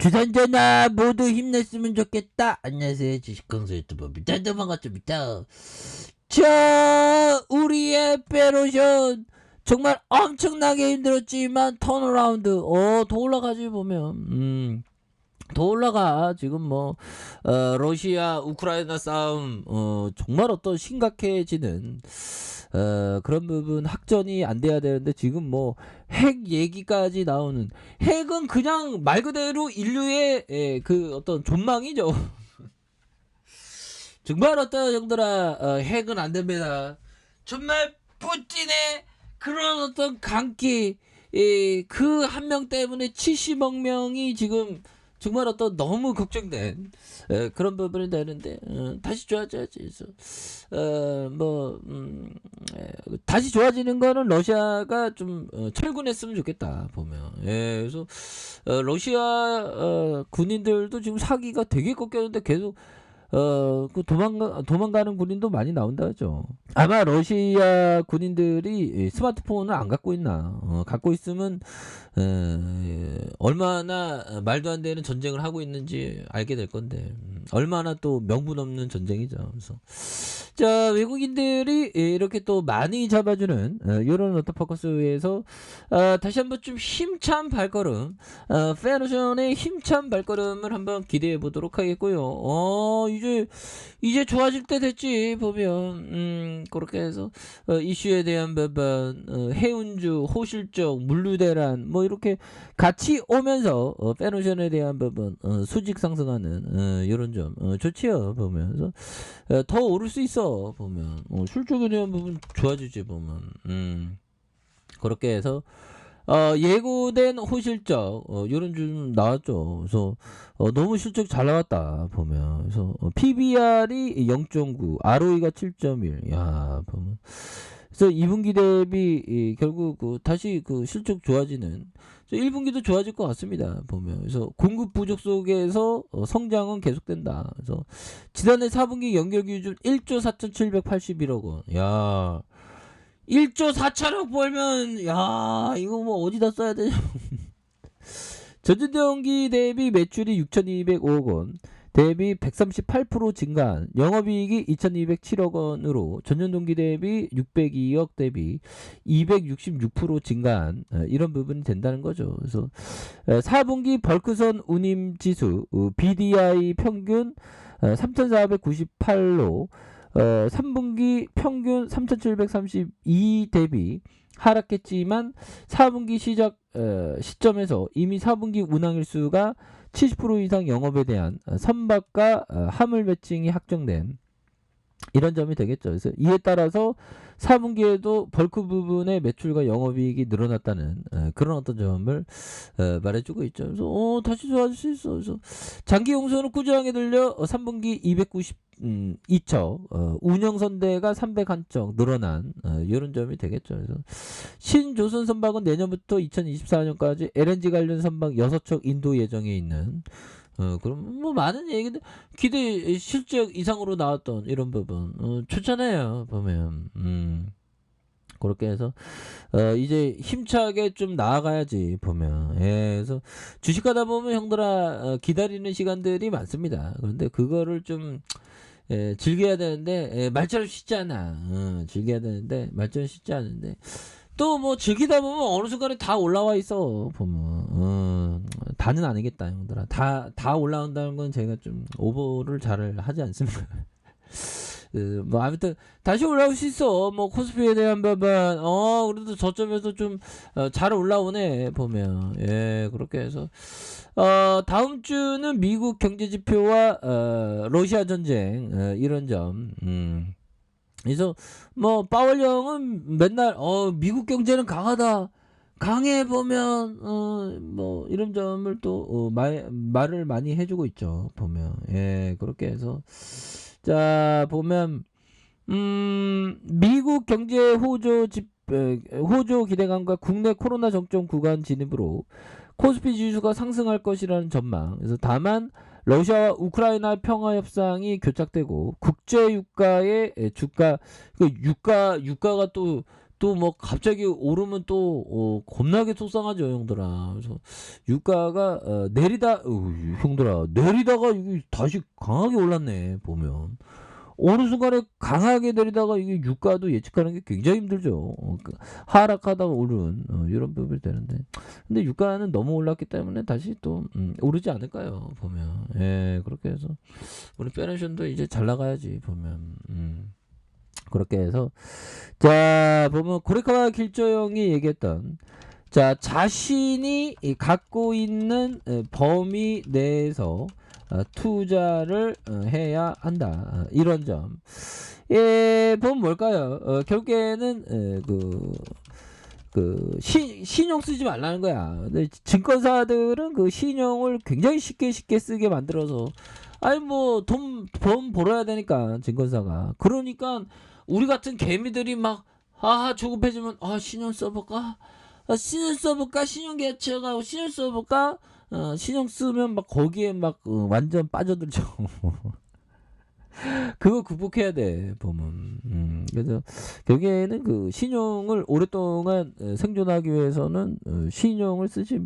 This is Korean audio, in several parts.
주산전화 모두 힘냈으면 좋겠다. 안녕하세요, 주식강사 유튜버입니다. 반갑습니다. 자, 우리의 페로션 정말 엄청나게 힘들었지만 턴어라운드 더 올라가지 보면 더 올라가. 지금 러시아 우크라이나 싸움 정말 어떤 심각해지는 그런 부분, 확전이 안 돼야 되는데 지금 핵 얘기까지 나오는. 핵은 그냥 말 그대로 인류의 그 어떤 존망이죠. 정말 어떤 형들아, 핵은 안 됩니다. 정말 푸틴의 그런 어떤 강기, 그 한 명 때문에 70억 명이 지금 정말 어떤 너무 걱정된 그런 부분이 되는데, 다시 좋아져야지. 그래서 다시 좋아지는 거는 러시아가 좀 철군했으면 좋겠다 보면. 그래서 러시아 군인들도 지금 사기가 되게 꺾였는데 계속 그 도망가는 군인도 많이 나온다 하죠. 아마 러시아 군인들이 스마트폰을 안 갖고 있나. 갖고 있으면 얼마나 말도 안 되는 전쟁을 하고 있는지 알게 될 건데, 얼마나 또 명분 없는 전쟁이죠. 그래서 자, 외국인들이 이렇게 또 많이 잡아주는 이런 오토포커스에서 다시 한번 좀 힘찬 발걸음, 페노션의 힘찬 발걸음을 한번 기대해 보도록 하겠고요. 이제 좋아질 때 됐지 보면. 그렇게 해서 이슈에 대한 부분, 해운주, 호실적, 물류대란 이렇게 같이 오면서 페노션에 대한 부분 수직 상승하는 이런 점 좋지요 보면. 그래서 더 오를 수 있어 보면. 실적에 대한 부분 좋아지지 보면. 그렇게 해서 예고된 호실적 요런 좀 나왔죠. 그래서 너무 실적 잘 나왔다 보면. 그래서 PBR이 0.9, ROE가 7.1. 야 보면. 그래서 2분기 대비 결국 다시 실적 좋아지는. 1분기도 좋아질 것 같습니다 보면. 그래서 공급 부족 속에서 성장은 계속된다. 그래서 지난해 4분기 연결 기준 1조 4,781억 원. 야, 1조 4천억 벌면, 야, 이거 어디다 써야 되냐. 전년동기 대비 매출이 6,205억 원, 대비 138% 증가한 영업이익이 2,207억 원으로 전년동기 대비 602억 대비 266% 증가한 이런 부분이 된다는 거죠. 그래서 4분기 벌크선 운임 지수 BDI 평균 3,498로 3분기 평균 3,732 대비 하락했지만 4분기 시작 시점에서 이미 4분기 운항일수가 70% 이상 영업에 대한 선박과 화물 배칭이 확정된 이런 점이 되겠죠. 그래서 이에 따라서 4분기에도 벌크 부분의 매출과 영업이익이 늘어났다는 그런 어떤 점을 말해주고 있죠. 그래서 다시 좋아질 수 있어. 그래서 장기 용선은 꾸준하게 들려 3분기 292척, 운영선대가 301척 늘어난 이런 점이 되겠죠. 그래서 신조선 선박은 내년부터 2024년까지 LNG 관련 선박 6척 인도 예정에 있는. 그럼 많은 얘기들, 기대 실적 이상으로 나왔던 이런 부분 좋잖아요 보면. 그렇게 해서 이제 힘차게 좀 나아가야지 보면. 그래서 주식하다 보면 형들아, 기다리는 시간들이 많습니다. 그런데 그거를 좀 즐겨야 되는데 말처럼 쉽지 않아. 즐겨야 되는데 말처럼 쉽지 않은데, 또 즐기다 보면 어느 순간에 다 올라와 있어 보면. 다는 아니겠다 형들아. 다 올라온다는 건 제가 좀 오버를 잘 하지 않습니다. 아무튼 다시 올라올 수 있어. 코스피에 대한 부분 그래도 저점에서 좀 잘 올라오네 보면. 그렇게 해서 다음 주는 미국 경제 지표와 러시아 전쟁 이런 점. 그래서 파월 형은 맨날 미국 경제는 강하다, 강해 보면 이런 점을 또 말을 많이 해주고 있죠 보면. 그렇게 해서 자 보면 미국 경제 호조 기대감과 국내 코로나 정점 구간 진입으로 코스피 지수가 상승할 것이라는 전망. 그래서 다만 러시아와 우크라이나 평화 협상이 교착되고 국제 유가의 주가, 유가가 또 또 뭐 갑자기 오르면 또 겁나게 속상하죠, 형들아. 그래서 유가가 내리다 형들아 내리다가 이게 다시 강하게 올랐네 보면. 어느 순간에 강하게 내리다가 이게 유가도 예측하는 게 굉장히 힘들죠. 하락하다가 오른 이런 부분이 되는데, 근데 유가는 너무 올랐기 때문에 다시 또 오르지 않을까요? 보면 예 그렇게 해서 우리 페네션도 이제 잘 나가야지 보면 그렇게 해서 자 보면 고레카와 길조형이 얘기했던 자 자신이 갖고 있는 범위 내에서 투자를 해야 한다. 이런 점. 예, 보면 뭘까요? 결국에는 신용 쓰지 말라는 거야. 근데 증권사들은 그 신용을 굉장히 쉽게 쓰게 만들어서 아니 뭐 돈 벌어야 되니까 증권사가. 그러니까 우리 같은 개미들이 막 조급해지면 신용 써볼까? 신용 개척하고 신용 써볼까? 신용 쓰면 막 거기에 막 완전 빠져들죠. 그거 극복해야 돼 보면. 그래서 결국에는 그 신용을 오랫동안 생존하기 위해서는 신용을 쓰지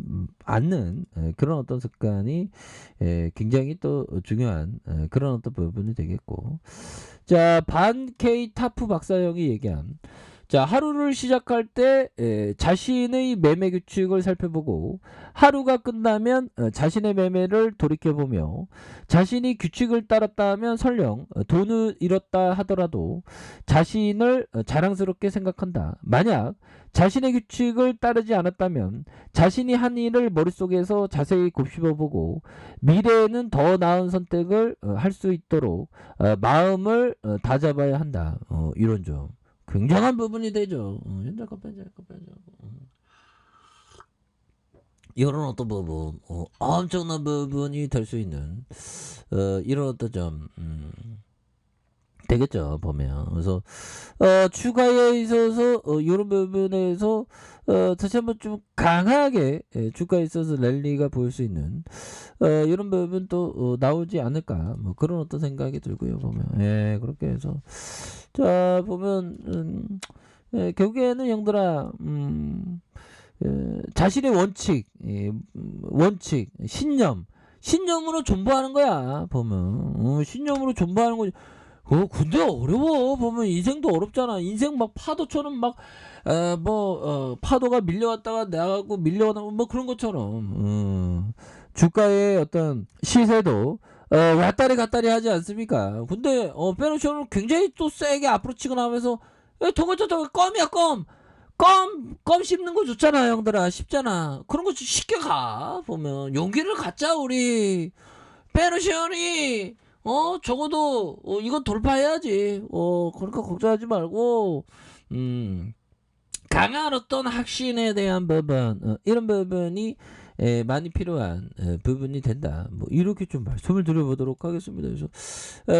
않는 그런 어떤 습관이 굉장히 또 중요한 그런 어떤 부분이 되겠고, 자 반케이 타프 박사형이 얘기한 자 하루를 시작할 때 자신의 매매 규칙을 살펴보고 하루가 끝나면 자신의 매매를 돌이켜보며 자신이 규칙을 따랐다 하면 설령 돈을 잃었다 하더라도 자신을 자랑스럽게 생각한다. 만약 자신의 규칙을 따르지 않았다면 자신이 한 일을 머릿속에서 자세히 곱씹어보고 미래에는 더 나은 선택을 할 수 있도록 마음을 다잡아야 한다. 이런 점. 굉장한 부분이 되죠. 현재 커피죠. 이런 어떤 부분, 엄청난 부분이 될 수 있는 이런 어떤 점 되겠죠 보면. 그래서 주가에 있어서 이런 부분에서 다시 한번 좀 강하게 주가에 있어서 랠리가 보일 수 있는 이런 부분 또 나오지 않을까 뭐 그런 어떤 생각이 들고요 보면. 예 그렇게 해서 자 보면 결국에는 형들아 자신의 원칙 신념으로 존버하는 거야 보면. 신념으로 존버하는 거지. 근데 어려워 보면. 인생도 어렵잖아. 인생 막 파도처럼 막 파도가 밀려왔다가 나가고 밀려나고 뭐 그런 것처럼 주가의 어떤 시세도 왔다리 갔다리 하지 않습니까? 근데 페노션은 굉장히 또 세게 앞으로 치고 나면서 저거 껌이야 껌 씹는 거 좋잖아 형들아. 쉽잖아. 그런 거 쉽게 가 보면. 용기를 갖자 우리 페노션이. 적어도 이건 돌파해야지. 그러니까 걱정하지 말고 강한 어떤 확신에 대한 부분 이런 부분이 많이 필요한 부분이 된다. 뭐 이렇게 좀 말씀을 드려보도록 하겠습니다. 그래서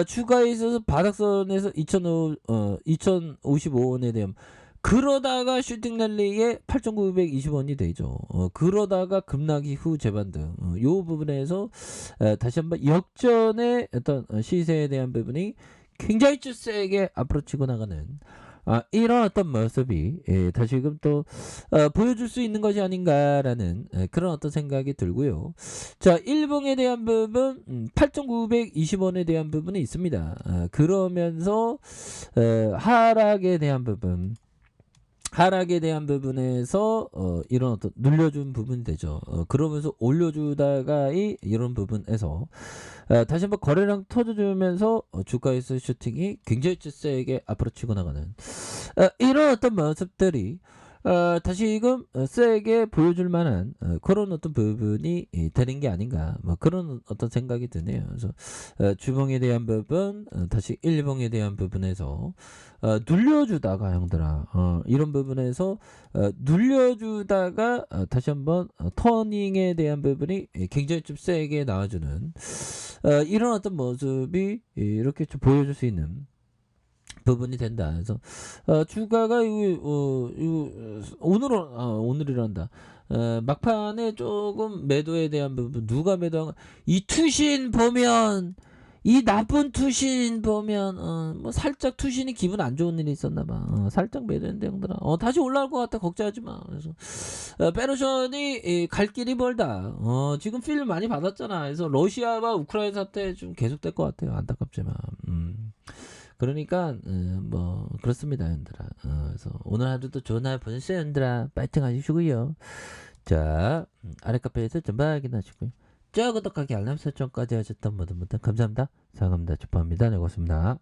주가에 있어서 바닥선에서 2055원에 대한 그러다가 슈팅 랠리에 8,920원이 되죠. 그러다가 급락이 후 재반등. 요 부분에서 다시 한번 역전의 어떤 시세에 대한 부분이 굉장히 좀 세게 앞으로 치고 나가는 이런 어떤 모습이 다시금 또 보여줄 수 있는 것이 아닌가라는 그런 어떤 생각이 들고요. 자 일봉에 대한 부분 8,920원에 대한 부분이 있습니다. 그러면서 하락에 대한 부분에서 이런 어떤 눌려준 부분이 되죠. 그러면서 올려주다가 이런 부분에서 다시 한번 거래량 터져주면서 주가에서 슈팅이 굉장히 세게 앞으로 치고 나가는 이런 어떤 모습들이 다시금 세게 보여줄 만한 그런 어떤 부분이 되는 게 아닌가 뭐 그런 어떤 생각이 드네요. 그래서 주봉에 대한 부분 다시 일봉에 대한 부분에서 눌려주다가 형들아 이런 부분에서 눌려주다가 다시 한번 터닝에 대한 부분이 굉장히 좀 세게 나와주는 이런 어떤 모습이 이렇게 좀 보여줄 수 있는 부분이 된다. 그래서 주가가 오늘이란다. 막판에 조금 매도에 대한 부분 누가 매도한 이 투신 보면 이 나쁜 투신 보면 뭐 살짝 투신이 기분 안 좋은 일이 있었나 봐. 살짝 매도했는데 형들아. 다시 올라올 것 같다. 걱정하지 마. 그래서 페르션이 갈 길이 멀다. 지금 필 많이 받았잖아. 그래서 러시아와 우크라이나 사태 좀 계속될 것 같아요. 안타깝지만. 그러니까 뭐 그렇습니다, 형들아. 그래서 오늘 하루도 좋은 하루 보내세요, 형들아. 파이팅 하시고요. 자, 아래 카페에서 전방 확인하시고요. 저 구독하기 알람 설정까지 하셨던 모든 분들 감사합니다. 사랑합니다. 축하합니다. 네, 고맙습니다.